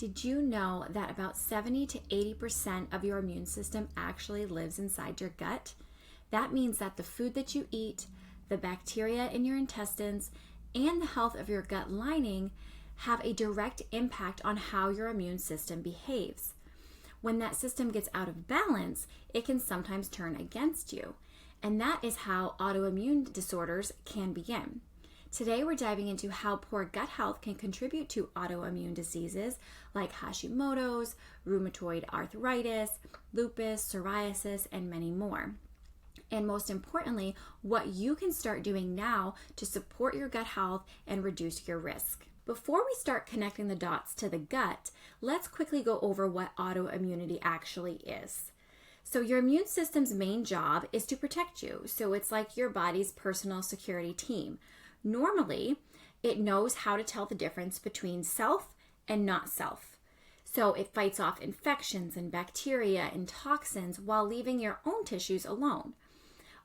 Did you know that about 70 to 80% of your immune system actually lives inside your gut? That means that the food that you eat, the bacteria in your intestines, and the health of your gut lining have a direct impact on how your immune system behaves. When that system gets out of balance, it can sometimes turn against you. And that is how autoimmune disorders can begin. Today, we're diving into how poor gut health can contribute to autoimmune diseases like Hashimoto's, rheumatoid arthritis, lupus, psoriasis, and many more. And most importantly, what you can start doing now to support your gut health and reduce your risk. Before we start connecting the dots to the gut, let's quickly go over what autoimmunity actually is. So your immune system's main job is to protect you. So it's like your body's personal security team. Normally, it knows how to tell the difference between self and not self. So it fights off infections and bacteria and toxins while leaving your own tissues alone.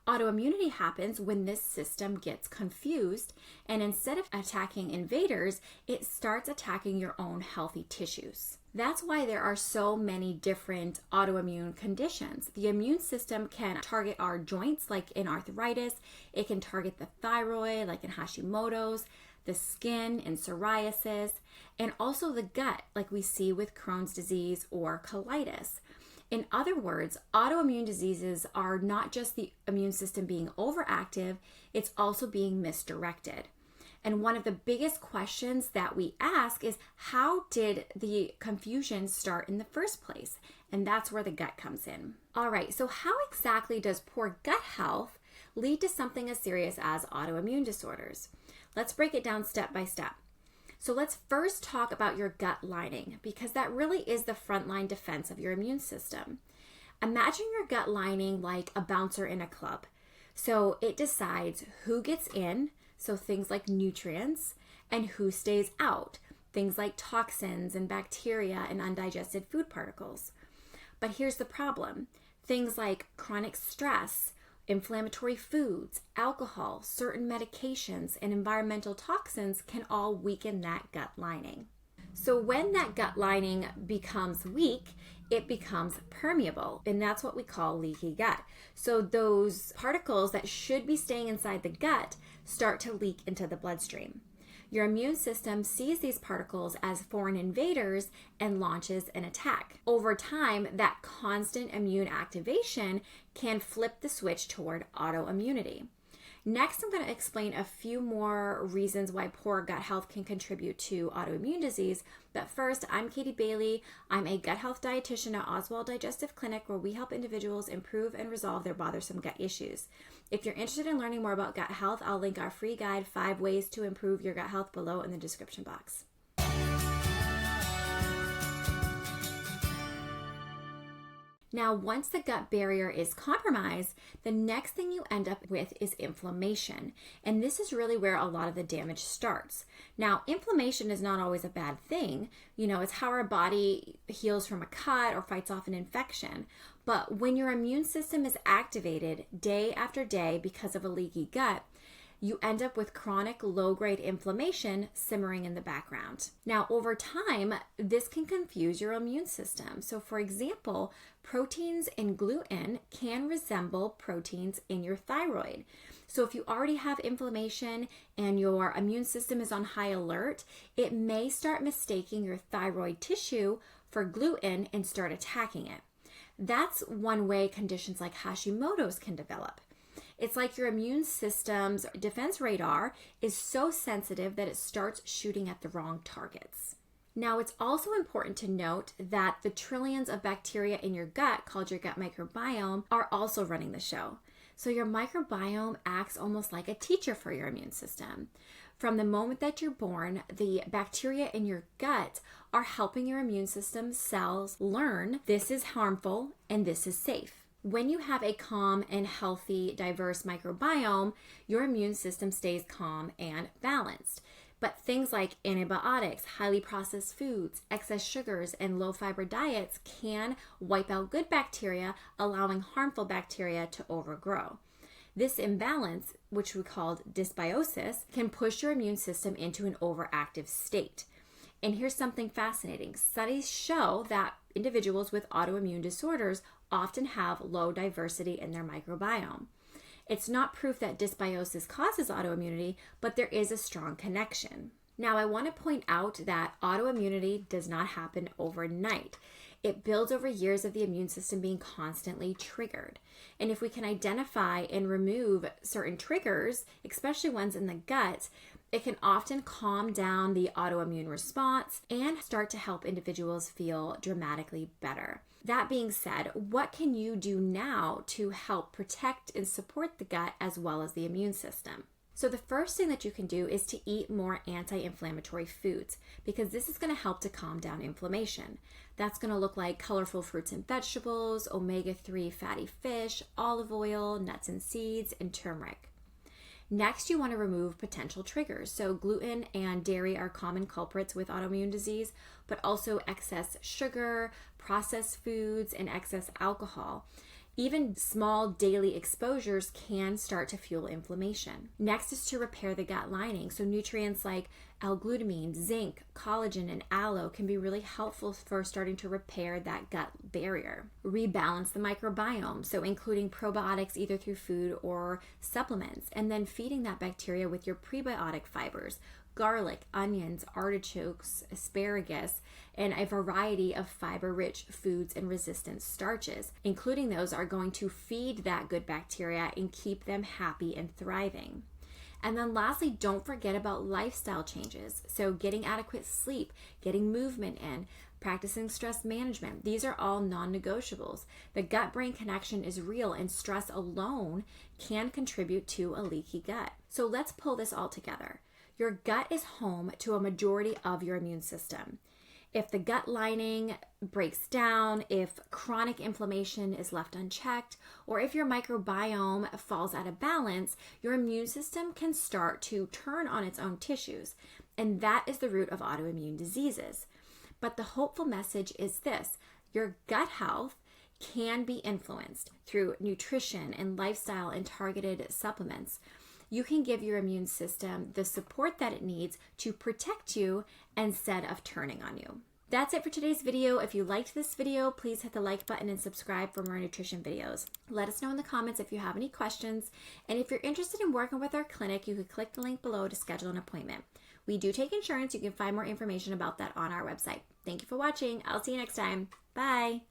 Autoimmunity happens when this system gets confused, and instead of attacking invaders, it starts attacking your own healthy tissues. That's why there are so many different autoimmune conditions. The immune system can target our joints, like in arthritis. It can target the thyroid, like in Hashimoto's, the skin in psoriasis, and also the gut, like we see with Crohn's disease or colitis. In other words, autoimmune diseases are not just the immune system being overactive, it's also being misdirected. And one of the biggest questions that we ask is, how did the confusion start in the first place? And that's where the gut comes in. All right, so how exactly does poor gut health lead to something as serious as autoimmune disorders? Let's break it down step by step. So let's first talk about your gut lining, because that really is the frontline defense of your immune system. Imagine your gut lining like a bouncer in a club. So it decides who gets in, so things like nutrients, and who stays out, things like toxins and bacteria and undigested food particles. But here's the problem. Things like chronic stress, inflammatory foods, alcohol, certain medications, and environmental toxins can all weaken that gut lining. So when that gut lining becomes weak, it becomes permeable, and that's what we call leaky gut. So those particles that should be staying inside the gut start to leak into the bloodstream. Your immune system sees these particles as foreign invaders and launches an attack. Over time, that constant immune activation can flip the switch toward autoimmunity. Next, I'm going to explain a few more reasons why poor gut health can contribute to autoimmune disease. But first, I'm Katie Bailey. I'm a gut health dietitian at Oswald Digestive Clinic, where we help individuals improve and resolve their bothersome gut issues. If you're interested in learning more about gut health, I'll link our free guide, 5 Ways to Improve Your Gut Health, below in the description box. Now, once the gut barrier is compromised, the next thing you end up with is inflammation. And this is really where a lot of the damage starts. Now, inflammation is not always a bad thing. It's how our body heals from a cut or fights off an infection. But when your immune system is activated day after day because of a leaky gut, you end up with chronic low-grade inflammation simmering in the background. Now, over time, this can confuse your immune system. So, for example, proteins in gluten can resemble proteins in your thyroid. So if you already have inflammation and your immune system is on high alert, it may start mistaking your thyroid tissue for gluten and start attacking it. That's one way conditions like Hashimoto's can develop. It's like your immune system's defense radar is so sensitive that it starts shooting at the wrong targets. Now, it's also important to note that the trillions of bacteria in your gut, called your gut microbiome, are also running the show. So your microbiome acts almost like a teacher for your immune system. From the moment that you're born, the bacteria in your gut are helping your immune system cells learn this is harmful and this is safe. When you have a calm and healthy, diverse microbiome, your immune system stays calm and balanced. But things like antibiotics, highly processed foods, excess sugars, and low-fiber diets can wipe out good bacteria, allowing harmful bacteria to overgrow. This imbalance, which we call dysbiosis, can push your immune system into an overactive state. And here's something fascinating. Studies show that individuals with autoimmune disorders often have low diversity in their microbiome. It's not proof that dysbiosis causes autoimmunity, but there is a strong connection. Now, I want to point out that autoimmunity does not happen overnight. It builds over years of the immune system being constantly triggered. And if we can identify and remove certain triggers, especially ones in the gut, it can often calm down the autoimmune response and start to help individuals feel dramatically better. That being said, what can you do now to help protect and support the gut as well as the immune system? So the first thing that you can do is to eat more anti-inflammatory foods, because this is going to help to calm down inflammation. That's going to look like colorful fruits and vegetables, omega-3 fatty fish, olive oil, nuts and seeds, and turmeric. Next, you want to remove potential triggers. So gluten and dairy are common culprits with autoimmune disease, but also excess sugar, processed foods, and excess alcohol. Even small daily exposures can start to fuel inflammation. Next is to repair the gut lining. So nutrients like L-glutamine, zinc, collagen, and aloe can be really helpful for starting to repair that gut barrier. Rebalance the microbiome, so including probiotics either through food or supplements, and then feeding that bacteria with your prebiotic fibers, garlic, onions, artichokes, asparagus, and a variety of fiber-rich foods and resistant starches. Including those are going to feed that good bacteria and keep them happy and thriving. And then lastly, don't forget about lifestyle changes. So getting adequate sleep, getting movement in, practicing stress management. These are all non-negotiables. The gut-brain connection is real, and stress alone can contribute to a leaky gut. So let's pull this all together. Your gut is home to a majority of your immune system. If the gut lining breaks down, if chronic inflammation is left unchecked, or if your microbiome falls out of balance, your immune system can start to turn on its own tissues. And that is the root of autoimmune diseases. But the hopeful message is this: your gut health can be influenced through nutrition and lifestyle and targeted supplements. You can give your immune system the support that it needs to protect you instead of turning on you. That's it for today's video. If you liked this video, please hit the like button and subscribe for more nutrition videos. Let us know in the comments if you have any questions. And if you're interested in working with our clinic, you could click the link below to schedule an appointment. We do take insurance. You can find more information about that on our website. Thank you for watching. I'll see you next time. Bye.